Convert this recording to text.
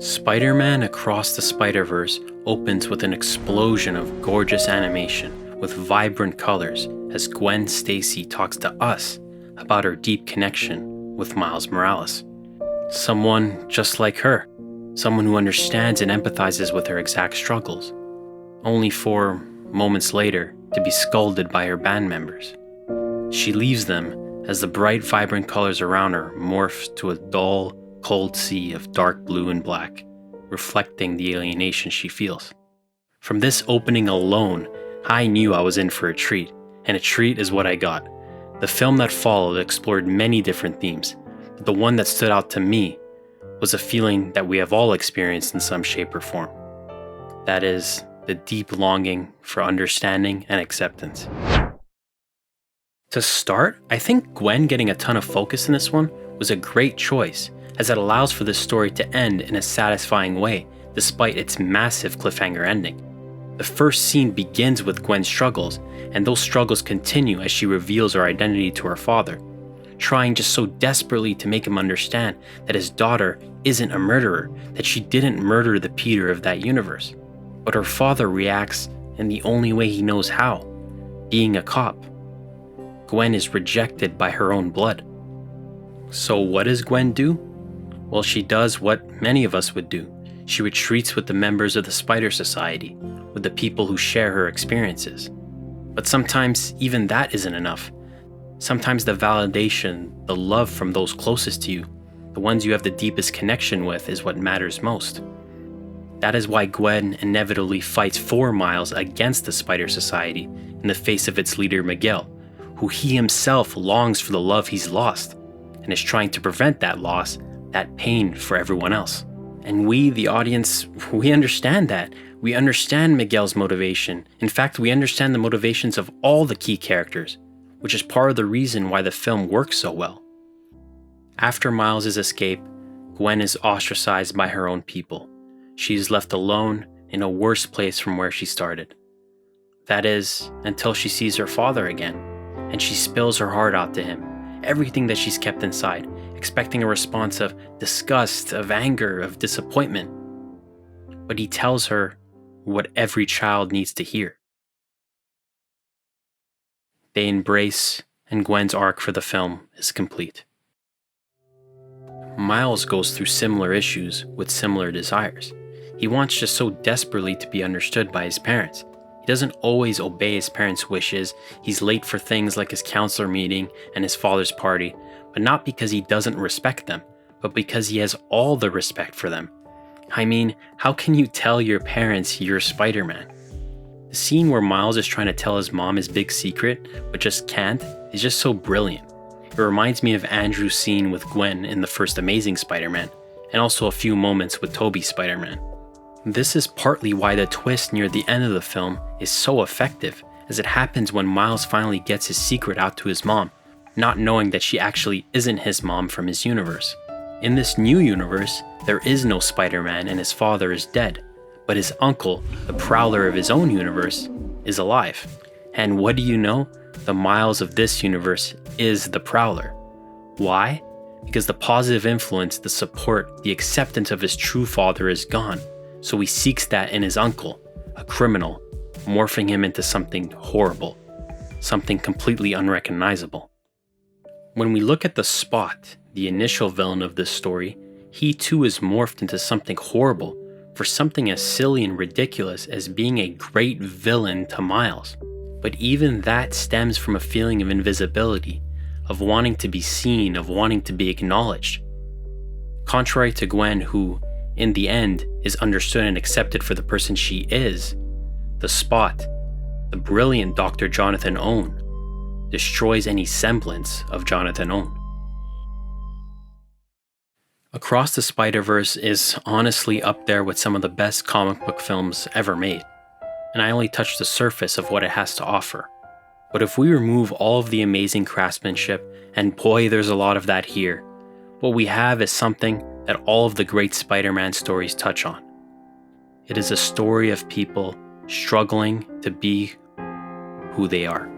Spider-Man Across the Spider-Verse opens with an explosion of gorgeous animation with vibrant colors as Gwen Stacy talks to us about her deep connection with Miles Morales. Someone just like her, someone who understands and empathizes with her exact struggles, only for, moments later, to be scolded by her band members. She leaves them as the bright, vibrant colors around her morph to a dull, cold sea of dark blue and black, reflecting the alienation she feels. From this opening alone, I knew I was in for a treat, and a treat is what I got. The film that followed explored many different themes, but the one that stood out to me was a feeling that we have all experienced in some shape or form. That is, the deep longing for understanding and acceptance. To start, I think Gwen getting a ton of focus in this one was a great choice, as it allows for this story to end in a satisfying way, despite its massive cliffhanger ending. The first scene begins with Gwen's struggles, and those struggles continue as she reveals her identity to her father, trying just so desperately to make him understand that his daughter isn't a murderer, that she didn't murder the Peter of that universe. But her father reacts in the only way he knows how, being a cop. Gwen is rejected by her own blood. So what does Gwen do? Well, she does what many of us would do. She retreats with the members of the Spider Society, with the people who share her experiences. But sometimes even that isn't enough. Sometimes the validation, the love from those closest to you, the ones you have the deepest connection with, is what matters most. That is why Gwen inevitably fights for Miles against the Spider Society in the face of its leader Miguel, who he himself longs for the love he's lost, and is trying to prevent that loss, that pain for everyone else. And we, the audience, we understand that. We understand Miguel's motivation. In fact, we understand the motivations of all the key characters, which is part of the reason why the film works so well. After Miles' escape, Gwen is ostracized by her own people. She is left alone in a worse place from where she started. That is, until she sees her father again, and she spills her heart out to him, everything that she's kept inside, expecting a response of disgust, of anger, of disappointment. But he tells her what every child needs to hear. They embrace, and Gwen's arc for the film is complete. Miles goes through similar issues with similar desires. He wants just so desperately to be understood by his parents. He doesn't always obey his parents' wishes. He's late for things like his counselor meeting and his father's party, but not because he doesn't respect them, but because he has all the respect for them. I mean, how can you tell your parents you're Spider-Man? The scene where Miles is trying to tell his mom his big secret, but just can't, is just so brilliant. It reminds me of Andrew's scene with Gwen in the first Amazing Spider-Man, and also a few moments with Tobey's Spider-Man. This is partly why the twist near the end of the film is so effective, as it happens when Miles finally gets his secret out to his mom, not knowing that she actually isn't his mom from his universe. In this new universe, there is no Spider-Man and his father is dead, but his uncle, the Prowler of his own universe, is alive. And what do you know? The Miles of this universe is the Prowler. Why? Because the positive influence, the support, the acceptance of his true father is gone. So he seeks that in his uncle, a criminal, morphing him into something horrible, something completely unrecognizable. When we look at the Spot, the initial villain of this story, he too is morphed into something horrible for something as silly and ridiculous as being a great villain to Miles. But even that stems from a feeling of invisibility, of wanting to be seen, of wanting to be acknowledged. Contrary to Gwen, who, in the end, is understood and accepted for the person she is, the Spot, the brilliant Dr. Jonathan Owen, destroys any semblance of Jonathan Owen. Across the Spider-Verse is honestly up there with some of the best comic book films ever made, and I only touched the surface of what it has to offer. But if we remove all of the amazing craftsmanship, and boy, there's a lot of that here, what we have is something that all of the great Spider-Man stories touch on. It is a story of people struggling to be who they are.